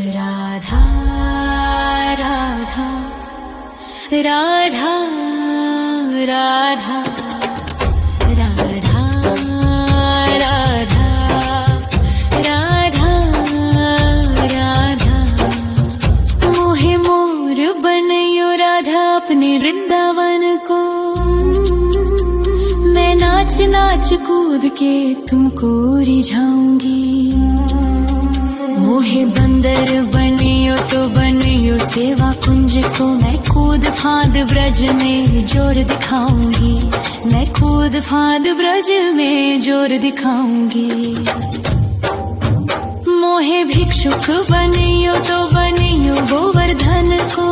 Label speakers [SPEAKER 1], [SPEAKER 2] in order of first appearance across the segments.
[SPEAKER 1] राधा राधा राधा राधा राधा राधा राधा राधा मोहे मोर बनयो राधा अपने वृंदावन को। मैं नाच नाच कूद के तुमको रिझाऊंगी। मोहे बंदर बनियो तो बनियो सेवा कुंज को। मैं कूद फांद ब्रज में जोर दिखाऊंगी। मैं कूद फांद ब्रज में जोर दिखाऊंगी। मोहे भिक्षुक बनियो तो बनियो गोवर्धन को।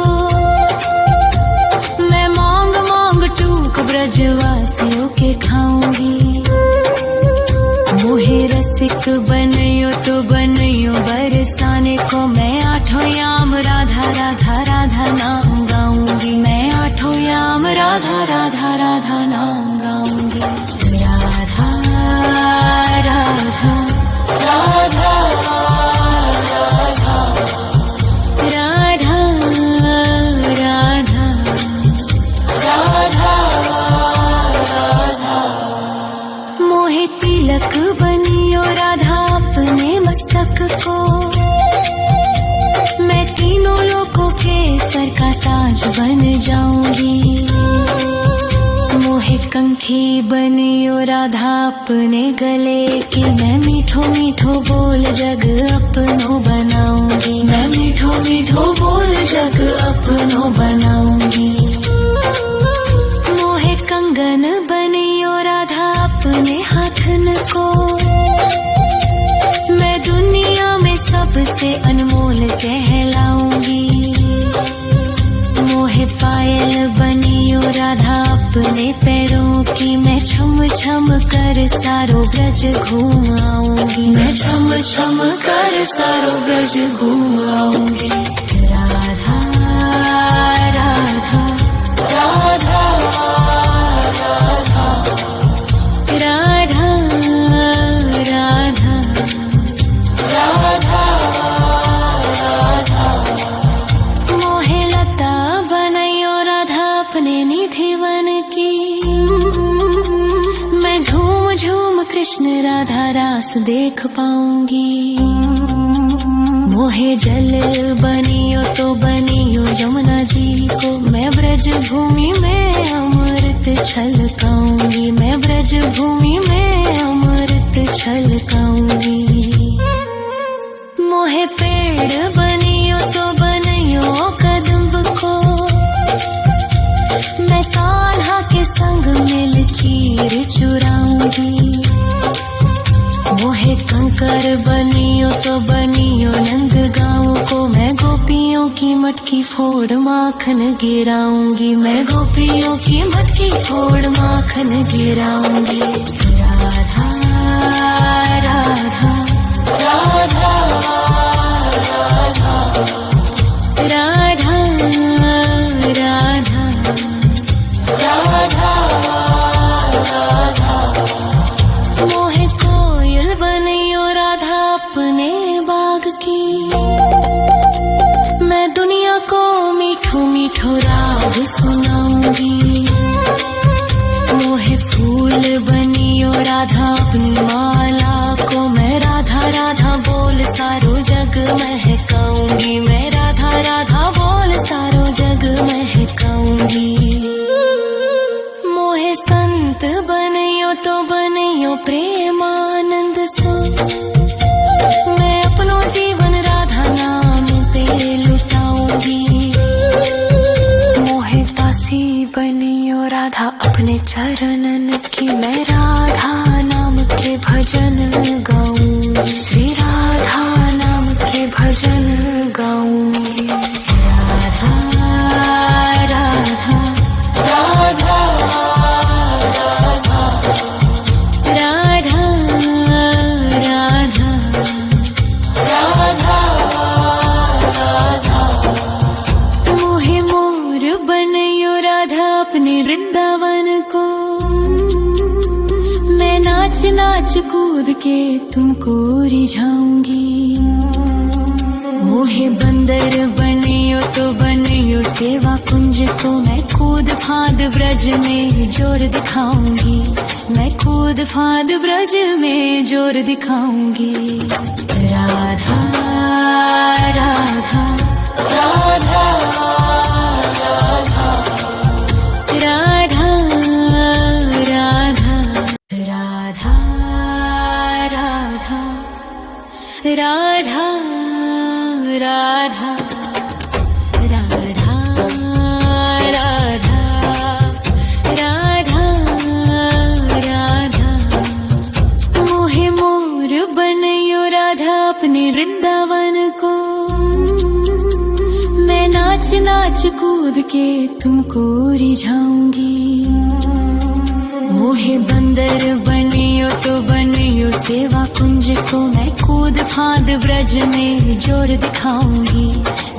[SPEAKER 1] मैं मांग मांग टूक ब्रजवासियों के खाऊंगी। मोहे रसिक बनियो तो बनियो बरसाने को। मैं आठों याम राधा राधा राधा नाम गाऊंगी। मैं आठों याम राधा राधा राधा नाम गाऊंगी। राधा राधा राधा राधा राधा राधा राधा। मोहे तिलक बनियो राधा अपने मस्तक को। मैं तीनों लोगों के सर का ताज बन जाऊंगी। मोहे कंठी बनियो राधा अपने गले की। मैं मीठो मीठो बोल जग अपनो बनाऊंगी। मैं मीठो मीठो बोल जग अपनो बनाऊंगी। मोहे कंगन बनियो राधा अपने हाथन को। मैं दुनिया में सबसे अनमोल कहलाऊंगी। मोहे पायल बनियो राधा अपने पैरों की। मैं छम छम कर सारो ब्रज घूम आऊंगी। मैं छम छम कर सारो ब्रज घूम आऊंगी। राधा राधा राधा राधा राधा राधा राधा। मोहे लता बनयो राधा अपने निधि वन की। मैं झूम झूम कृष्ण राधा रास देख पाऊंगी। मोहे जल बनियो तो बनियो यमुना जी को। मैं ब्रज भूमि में अमृत छलकाऊंगी। मैं ब्रज भूमि में अमृत छलकाऊंगी। मोहे पेड़ बनियो तो बनियो कदम्ब को। मैं कान्हा के संग मिल चीर चुराऊंगी। मोहे कंकर बनियो तो बनियो नंद गाँव को। मैं गोपियों की मटकी फोड़ माखन गिराऊंगी। मैं गोपियों की मटकी फोड़ माखन गिराऊंगी। राधा राधा राधा राधा राधा राधा राधा। मोहे कोयल बनियो राधा अपने बाग की। मैं दुनिया को मीठो मीठो राग सुनाऊंगी। मोहे फूल बनियो राधा अपनी माला को। मैं राधा राधा बोल सारो जग महकाऊंगी। मैं राधा राधा बोल सारो जग महकाऊंगी। मोहे संत बनियो तो बनियो प्रेमानंद सो। मैं अपनो जीवन राधा नाम पे लुटाऊंगी। मोहे दासी बनियो राधा अपने चरणन की। मैं राधा नाम के भजन गाऊंगी। श्री राधा नाम के भजन गाऊंगी। राधा राधा राधा राधा राधा राधा। मोहे मोर बनयो राधा अपने वृंदावन को। मैं नाच नाच कूद के तुमको रिझाऊंगी। मोहे बंदर बनियो तो बनियो सेवा कुंज को मैं कूद फाद ब्रज में जोर दिखाऊंगी, मैं कूद फाद ब्रज में जोर दिखाऊंगी। राधा राधा राधा राधा राधा राधा राधा राधा राधा राधा राधा राधा मोहे मोर बनयो राधा अपने वृंदावन को, मैं नाच नाच कूद के तुमको रिझाऊंगी। मोहे बंदर बनियो तो बनियो सेवा कुंज को मैं कूद फाद ब्रज में जोर दिखाऊंगी,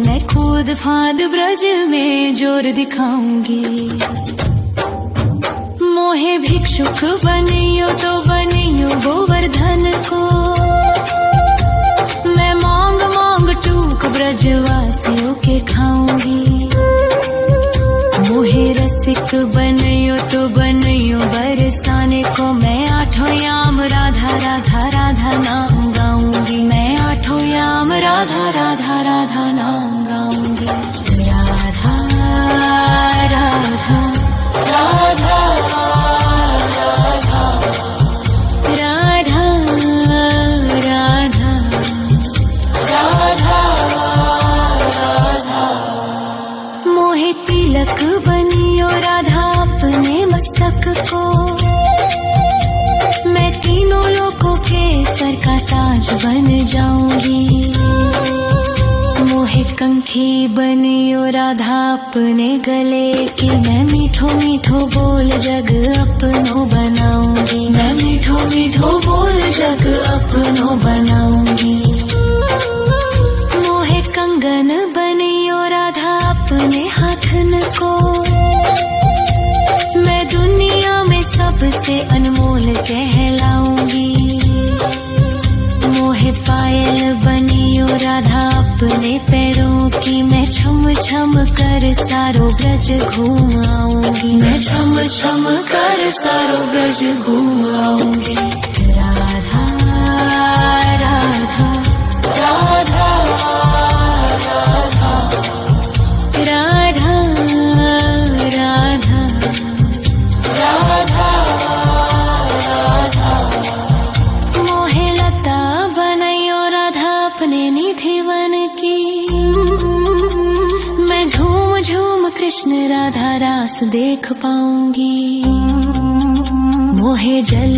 [SPEAKER 1] मैं कूद फाद ब्रज में जोर दिखाऊंगी। मोहे भिक्षुक बनियो तो बनियो गोवर्धन को, मैं मांग मांग टूक ब्रजवासियों के खाऊंगी। मोहे रसिक बनियो तो बनियो बरसाने को, मैं आठों याम राधा राधा राधा नाम गाऊंगी, मैं आठों याम राधा राधा राधा नाम गाऊंगी। राधा राधा राधा राधा राधा राधा राधा मोहे तिलक बनियो राधा अपने मस्तक को, मैं तीनों लोगों के सर का ताज बन जाऊंगी। मोहे कंठी बनियो राधा अपने गले की, मैं मीठो मीठो बोल जग अपनो बनाऊंगी, मैं मीठो मीठो बोल जग अपनो बनाऊंगी। मोहे कंगन बनियो राधा अपने हाथन को, मैं दुनिया में सबसे अनमोल कहलाऊंगी। मोहे पायल बनियो राधा अपने पैरों की, मैं छम छम कर सारो ब्रज घूम आऊंगी, मैं छम छम कर सारो ब्रज घूम आऊंगी। राधा राधा राधा राधा राधा राधा राधा राधा मोहे लता बनयो राधा अपने निधिवन की, मैं झूम झूम कृष्ण राधा रास देख पाऊंगी। मोहे जल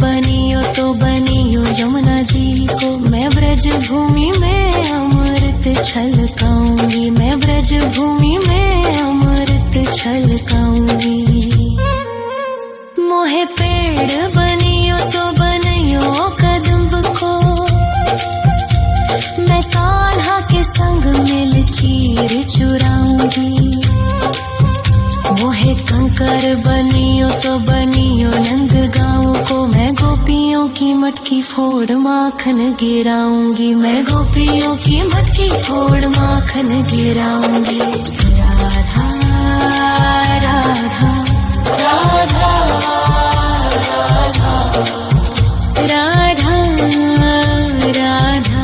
[SPEAKER 1] बनियो तो बनियो यमुना जी को, मैं ब्रज भूमि में अमृत छलकाऊंगी, मैं ब्रज भूमि में अमृत छलकाऊंगी। मोहे पेड़ बनियो तो बनियो कदम्ब को, मैं कान्हा के संग मिल चीर चुराऊंगी। मोहे कंकर बनियो तो बनियो नंद गाँव को, मैं गोपियों की मटकी फोड़ माखन गिराऊंगी, मैं गोपियों की मटकी फोड़ माखन गिराऊंगी। राधा राधा राधा राधा राधा राधा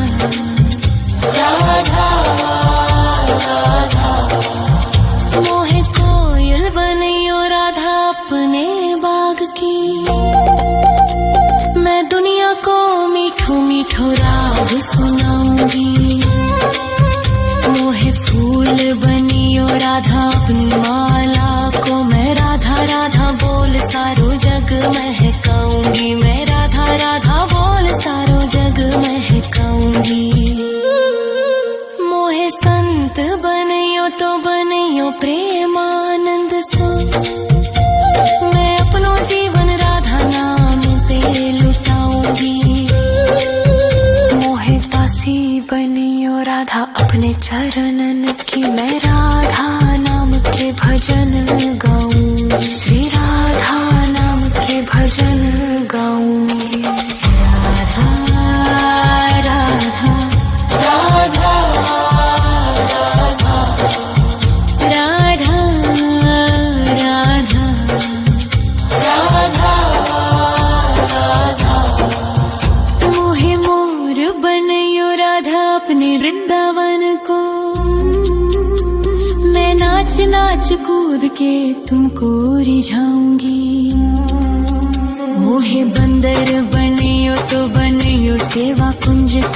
[SPEAKER 1] राधा मोहे कोयल बनियो राधा अपने बाग की, मैं दुनिया को मीठो मीठो राग सुनाऊंगी। मोहे फूल बनियो राधा अपनी माला को, मैं राधा राधा बोल सारो जग महकाऊंगी, मैं राधा राधा बोल सारो जग महकाऊंगी। मोहे संत बनियो तो बनियो प्रेमानंद सो, मैं अपनो जीवन राधा नाम पे लुटाऊंगी। मोहे दासी बनियो राधा अपने चरणन की, मैं राधा नाम के भजन गाऊंगी, श्री राधा नाम के भजन गाऊंगी। राधा राधा राधा नाच कूद के तुमको रिझाऊंगी। मोहे बंदर बनियो तो बनियो सेवा कुंज